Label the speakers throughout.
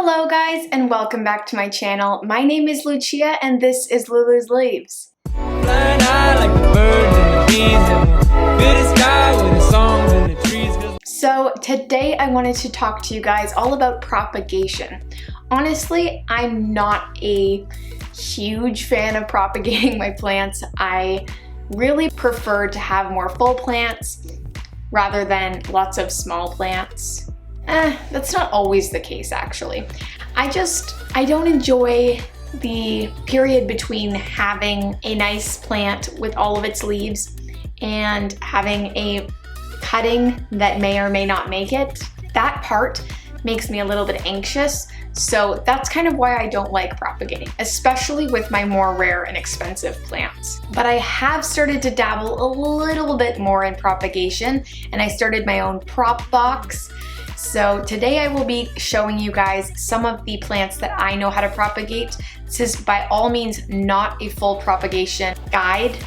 Speaker 1: Hello guys and welcome back to my channel. My name is Lucia and this is Lulu's Leaves. So today I wanted to talk to you guys all about propagation. Honestly, I'm not a huge fan of propagating my plants. I really prefer to have more full plants rather than lots of small plants. That's not always the case actually. I don't enjoy the period between having a nice plant with all of its leaves and having a cutting that may or may not make it. That part makes me a little bit anxious, so that's kind of why I don't like propagating, especially with my more rare and expensive plants. But I have started to dabble a little bit more in propagation, and I started my own prop box. So today I will be showing you guys some of the plants that I know how to propagate. This is by all means not a full propagation guide.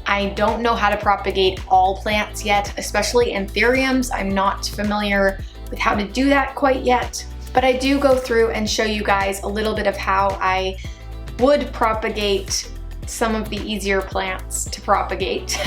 Speaker 1: I don't know how to propagate all plants yet, especially anthuriums. I'm not familiar with how to do that quite yet, but I do go through and show you guys a little bit of how I would propagate some of the easier plants to propagate.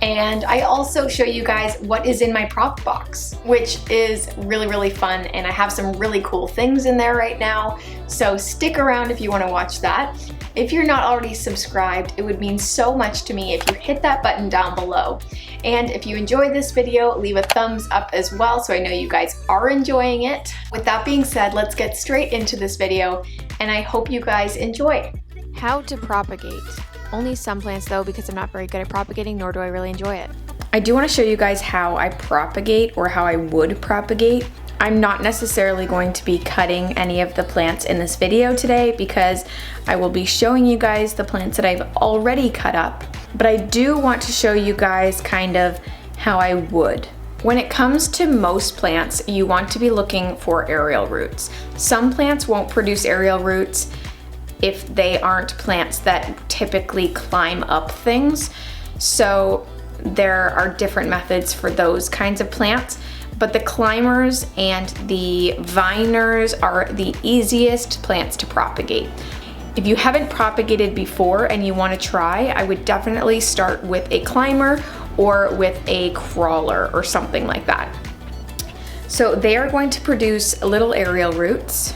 Speaker 1: And I also show you guys what is in my prop box, which is really fun, and I have some really cool things in there right now. So stick around if you want to watch that. If you're not already subscribed, it would mean so much to me if you hit that button down below. And if you enjoyed this video, leave a thumbs up as well so I know you guys are enjoying it. With that being said, let's get straight into this video, and I hope you guys enjoy.
Speaker 2: How to propagate. Only some plants though, because I'm not very good at propagating, nor do I really enjoy it.
Speaker 1: I do want to show you guys how I propagate, or how I would propagate. I'm not necessarily going to be cutting any of the plants in this video today because I will be showing you guys the plants that I've already cut up. But I do want to show you guys kind of how I would. When it comes to most plants, you want to be looking for aerial roots. Some plants won't produce aerial roots if they aren't plants that typically climb up things. So there are different methods for those kinds of plants, but the climbers and the viners are the easiest plants to propagate. If you haven't propagated before and you want to try, I would definitely start with a climber or with a crawler or something like that. So they are going to produce little aerial roots.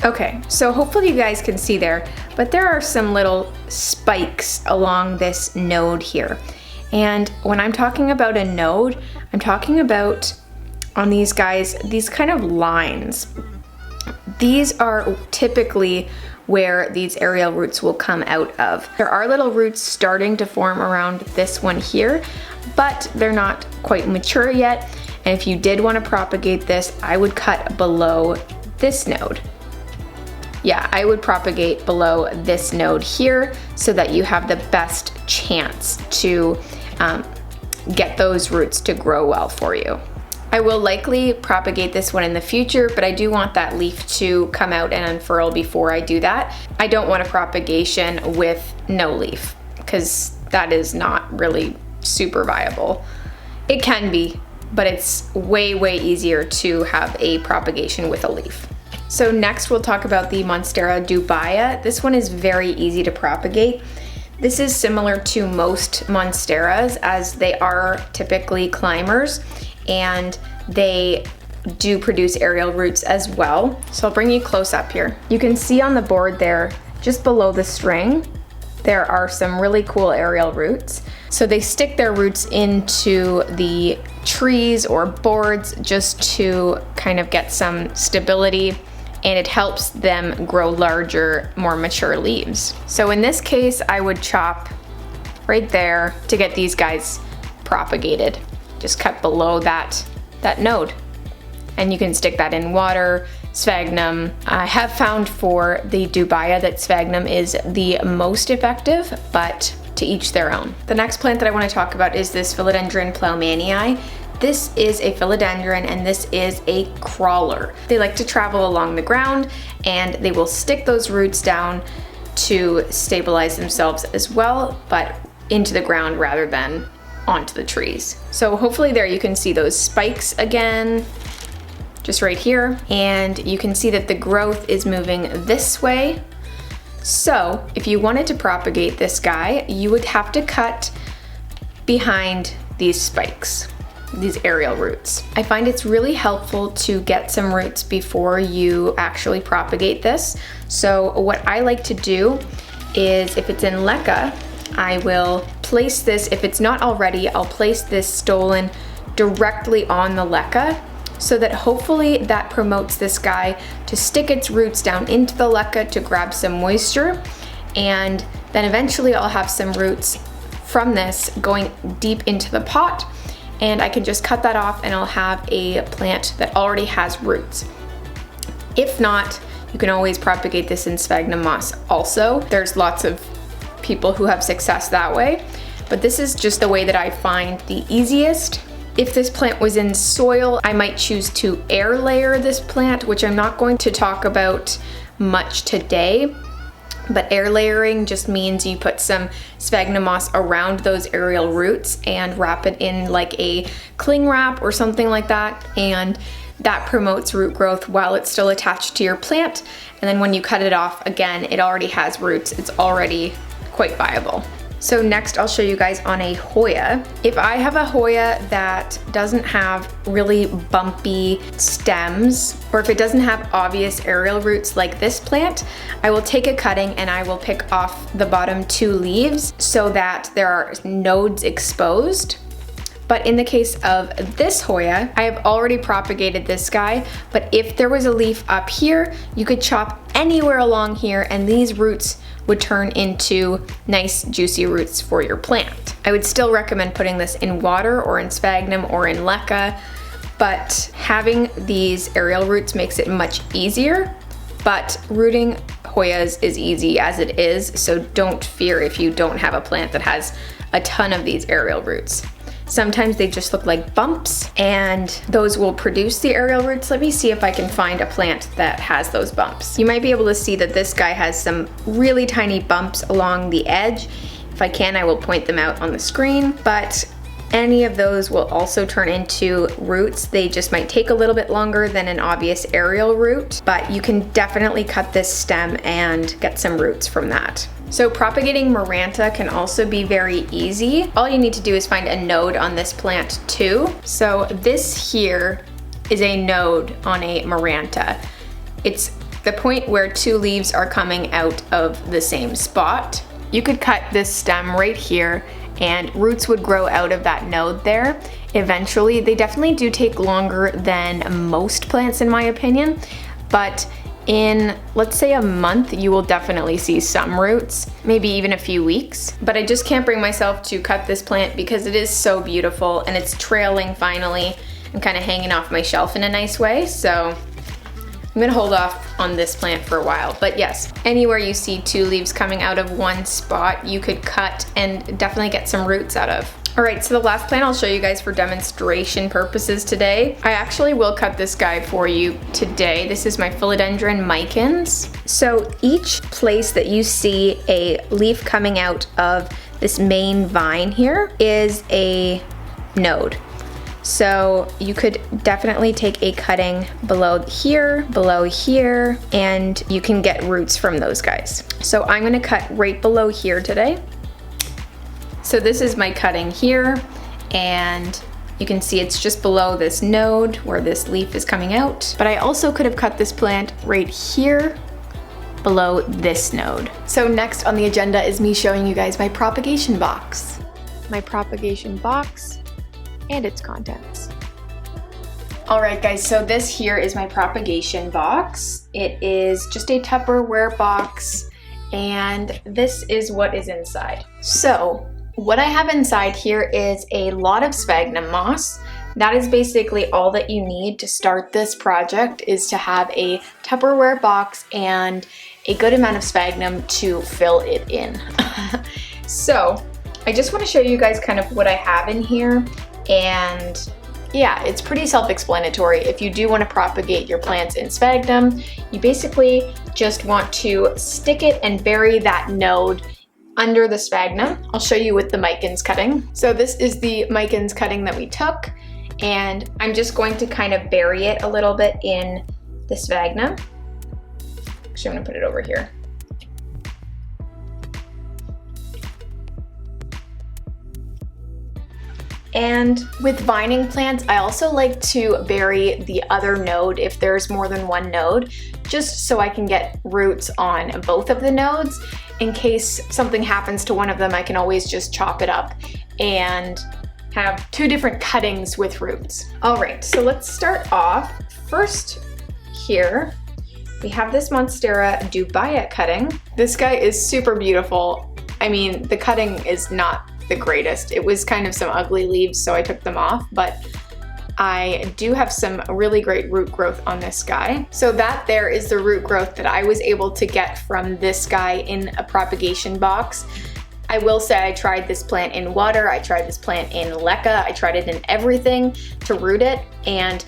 Speaker 1: Okay, so hopefully you guys can see there, but there are some little spikes along this node here. And when I'm talking about a node, I'm talking about on these guys, these kind of lines. These are typically where these aerial roots will come out of. There are little roots starting to form around this one here, but they're not quite mature yet. And if you did want to propagate this, I would cut below this node. Yeah, I would propagate below this node here so that you have the best chance to get those roots to grow well for you. I will likely propagate this one in the future, but I do want that leaf to come out and unfurl before I do that. I don't want a propagation with no leaf because that is not really super viable. It can be, but it's way easier to have a propagation with a leaf. So next we'll talk about the Monstera dubia. This one is very easy to propagate. This is similar to most Monsteras as they are typically climbers and they do produce aerial roots as well. So I'll bring you close up here. You can see on the board there, just below the string, there are some really cool aerial roots. So they stick their roots into the trees or boards just to kind of get some stability, and it helps them grow larger, more mature leaves. So in this case, I would chop right there to get these guys propagated. Just cut below that node. And you can stick that in water, sphagnum. I have found for the dubia that sphagnum is the most effective, but to each their own. The next plant that I want to talk about is this Philodendron ploumanii. This is a philodendron and this is a crawler. They like to travel along the ground and they will stick those roots down to stabilize themselves as well, but into the ground rather than onto the trees. So hopefully there you can see those spikes again. just right here, and you can see that the growth is moving this way. So if you wanted to propagate this guy, you would have to cut behind these spikes, these aerial roots. I find it's really helpful to get some roots before you actually propagate this. So what I like to do is, if it's in leca, I will place this, if it's not already, I'll place this stolon directly on the leca, so that hopefully that promotes this guy to stick its roots down into the leca to grab some moisture, and then eventually I'll have some roots from this going deep into the pot, and I can just cut that off and I'll have a plant that already has roots. If not, you can always propagate this in sphagnum moss also. There's lots of people who have success that way, but this is just the way that I find the easiest. If this plant was in soil, I might choose to air layer this plant, which I'm not going to talk about much today. But air layering just means you put some sphagnum moss around those aerial roots and wrap it in like a cling wrap or something like that. And that promotes root growth while it's still attached to your plant. And then when you cut it off, again, it already has roots. It's already quite viable. So next I'll show you guys on a Hoya. If I have a Hoya that doesn't have really bumpy stems, or if it doesn't have obvious aerial roots like this plant, I will take a cutting and I will pick off the bottom 2 leaves so that there are nodes exposed. But in the case of this Hoya, I have already propagated this guy, but if there was a leaf up here, you could chop anywhere along here and these roots would turn into nice juicy roots for your plant. I would still recommend putting this in water or in sphagnum or in leca, but having these aerial roots makes it much easier. But rooting Hoyas is easy as it is, so don't fear if you don't have a plant that has a ton of these aerial roots. Sometimes they just look like bumps and those will produce the aerial roots. Let me see if I can find a plant that has those bumps. You might be able to see that this guy has some really tiny bumps along the edge. If I can, I will point them out on the screen, but any of those will also turn into roots. They just might take a little bit longer than an obvious aerial root, but you can definitely cut this stem and get some roots from that. So propagating Maranta can also be very easy. All you need to do is find a node on this plant too. So this here is a node on a Maranta. It's the point where 2 leaves are coming out of the same spot. You could cut this stem right here and roots would grow out of that node there. Eventually, they definitely do take longer than most plants in my opinion, but in, let's say, a month, you will definitely see some roots, maybe even a few weeks. But I just can't bring myself to cut this plant because it is so beautiful and it's trailing finally and kind of hanging off my shelf in a nice way. So I'm gonna hold off on this plant for a while. But yes, anywhere you see 2 leaves coming out of one spot, you could cut and definitely get some roots out of. All right, so the last plant I'll show you guys for demonstration purposes today. I actually will cut this guy for you today. This is my philodendron micans. So each place that you see a leaf coming out of this main vine here is a node. So you could definitely take a cutting below here, and you can get roots from those guys. So I'm gonna cut right below here today. So this is my cutting here, and you can see it's just below this node where this leaf is coming out. But I also could have cut this plant right here below this node. So next on the agenda is me showing you guys my propagation box.
Speaker 2: My propagation box and its contents.
Speaker 1: All right guys, so this here is my propagation box. It is just a Tupperware box, and this is what is inside. So what I have inside here is a lot of sphagnum moss. That is basically all that you need to start this project, is to have a Tupperware box and a good amount of sphagnum to fill it in. So I just want to show you guys kind of what I have in here, and yeah, it's pretty self-explanatory. If you do want to propagate your plants in sphagnum, you basically just want to stick it and bury that node under the sphagnum. I'll show you with the micans cutting. So this is the micans cutting that we took, And I'm just going to kind of bury it a little bit in the sphagnum. Actually, I'm gonna put it over here. And with vining plants, I also like to bury the other node if there's more than one node, just so I can get roots on both of the nodes. In case something happens to one of them, I can always just chop it up and have two different cuttings with roots. All right, so let's start off. First here, we have this Monstera dubia cutting. This guy is super beautiful. I mean, the cutting is not the greatest. It was kind of some ugly leaves, so I took them off, but I do have some really great root growth on this guy. So that there is the root growth that I was able to get from this guy in a propagation box. I will say I tried this plant in water, I tried this plant in leca, I tried it in everything to root it, and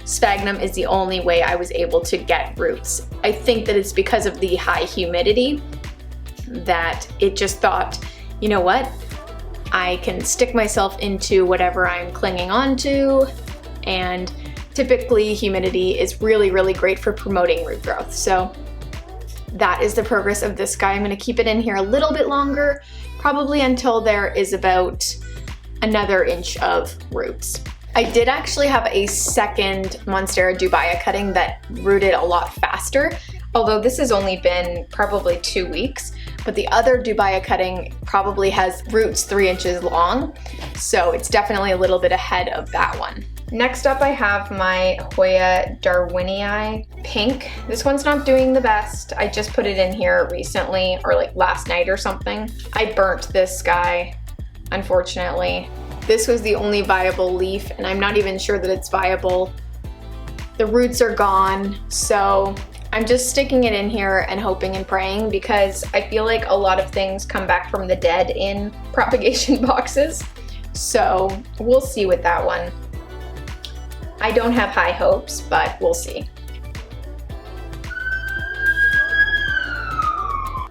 Speaker 1: sphagnum is the only way I was able to get roots. I think that it's because of the high humidity that it just thought, you know what? I can stick myself into whatever I'm clinging on to, and typically humidity is really, really great for promoting root growth. So that is the progress of this guy. I'm gonna keep it in here a little bit longer, probably until there is about another inch of roots. I did actually have a second Monstera dubia cutting that rooted a lot faster, although this has only been probably 2 weeks. But the other dubia cutting probably has roots 3 inches long, so it's definitely a little bit ahead of that one. Next up I have my Hoya Darwinii pink. This one's not doing the best. I just put it in here recently, or like last night or something. I burnt this guy, unfortunately. This was the only viable leaf, and I'm not even sure that it's viable. The roots are gone, so I'm just sticking it in here and hoping and praying, because I feel like a lot of things come back from the dead in propagation boxes. So we'll see with that one. I don't have high hopes, but we'll see.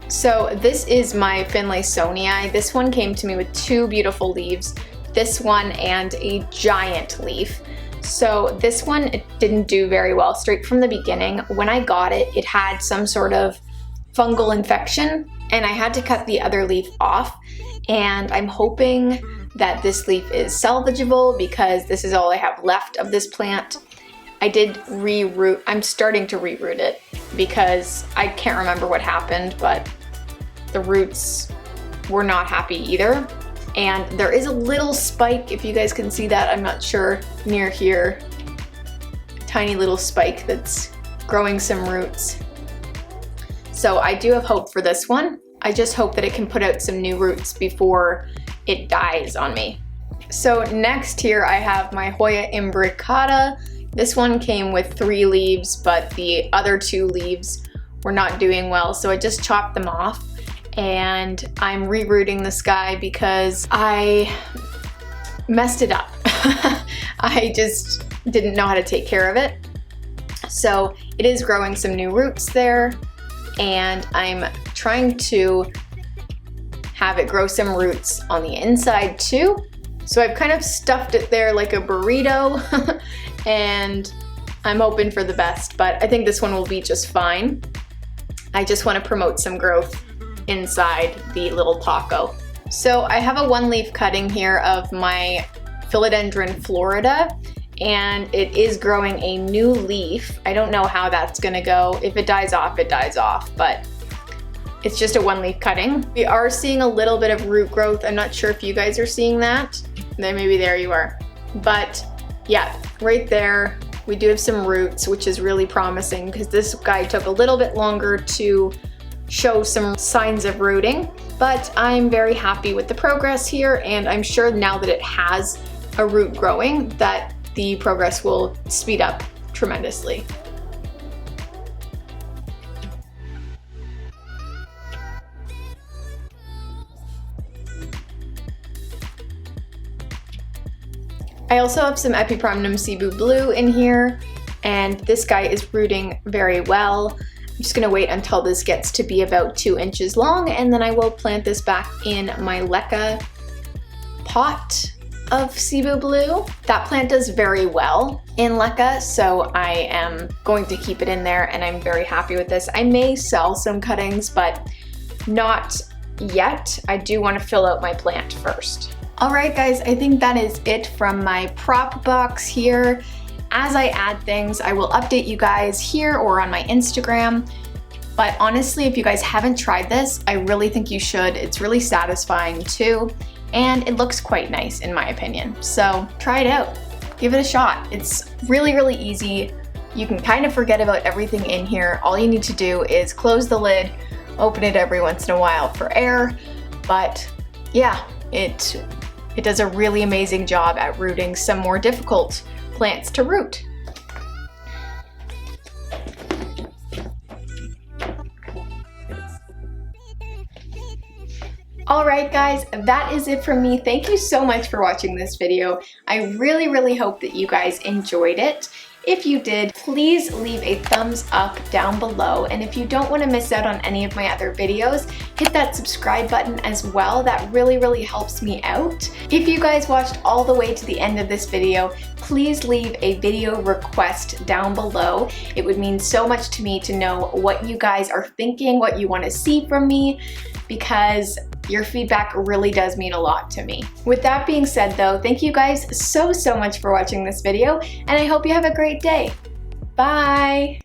Speaker 1: So this is my Finlaysonii. This one came to me with 2 beautiful leaves, this one and a giant leaf. So this one, it didn't do very well straight from the beginning. When I got it, it had some sort of fungal infection, and I had to cut the other leaf off. And I'm hoping that this leaf is salvageable, because this is all I have left of this plant. I did reroot, I'm starting to reroot it because I can't remember what happened, but the roots were not happy either. And there is a little spike, if you guys can see that, I'm not sure, near here. A tiny little spike that's growing some roots. So I do have hope for this one. I just hope that it can put out some new roots before it dies on me. So next here I have my Hoya imbricata. This one came with 3 leaves, but the other 2 leaves were not doing well, so I just chopped them off. And I'm rerooting this guy because I messed it up. I just didn't know how to take care of it. So it is growing some new roots there, and I'm trying to have it grow some roots on the inside too. So I've kind of stuffed it there like a burrito, and I'm hoping for the best, but I think this one will be just fine. I just want to promote some growth inside the little taco. So I have a 1-leaf cutting here of my Philodendron Florida, and it is growing a new leaf. I don't know how that's gonna go. If it dies off, it dies off, but it's just a 1-leaf cutting. We are seeing a little bit of root growth. I'm not sure if you guys are seeing that. Then maybe there you are. But yeah, right there, we do have some roots, which is really promising, because this guy took a little bit longer to show some signs of rooting, but I'm very happy with the progress here, and I'm sure now that it has a root growing that the progress will speed up tremendously. I also have some Epipremnum Cebu Blue in here, and this guy is rooting very well. I'm just gonna wait until this gets to be about 2 inches long, and then I will plant this back in my leca pot. of Cebu Blue. That plant does very well in LECA, so I am going to keep it in there, and I'm very happy with this. I may sell some cuttings, but not yet. I do want to fill out my plant first. Alright guys, I think that is it from my prop box here. As I add things, I will update you guys here or on my Instagram. But honestly, if you guys haven't tried this, I really think you should. It's really satisfying too, and it looks quite nice in my opinion. So try it out, give it a shot. It's really, really easy. You can kind of forget about everything in here. All you need to do is close the lid, open it every once in a while for air. But yeah, it does a really amazing job at rooting some more difficult plants to root. Alright guys, that is it from me. Thank you so much for watching this video. I really, really hope that you guys enjoyed it. If you did, please leave a thumbs up down below, and if you don't want to miss out on any of my other videos, hit that subscribe button as well. That really, really helps me out. If you guys watched all the way to the end of this video, please leave a video request down below. It would mean so much to me to know what you guys are thinking, what you want to see from me, because your feedback really does mean a lot to me. With that being said though, thank you guys so much for watching this video, and I hope you have a great day. Bye!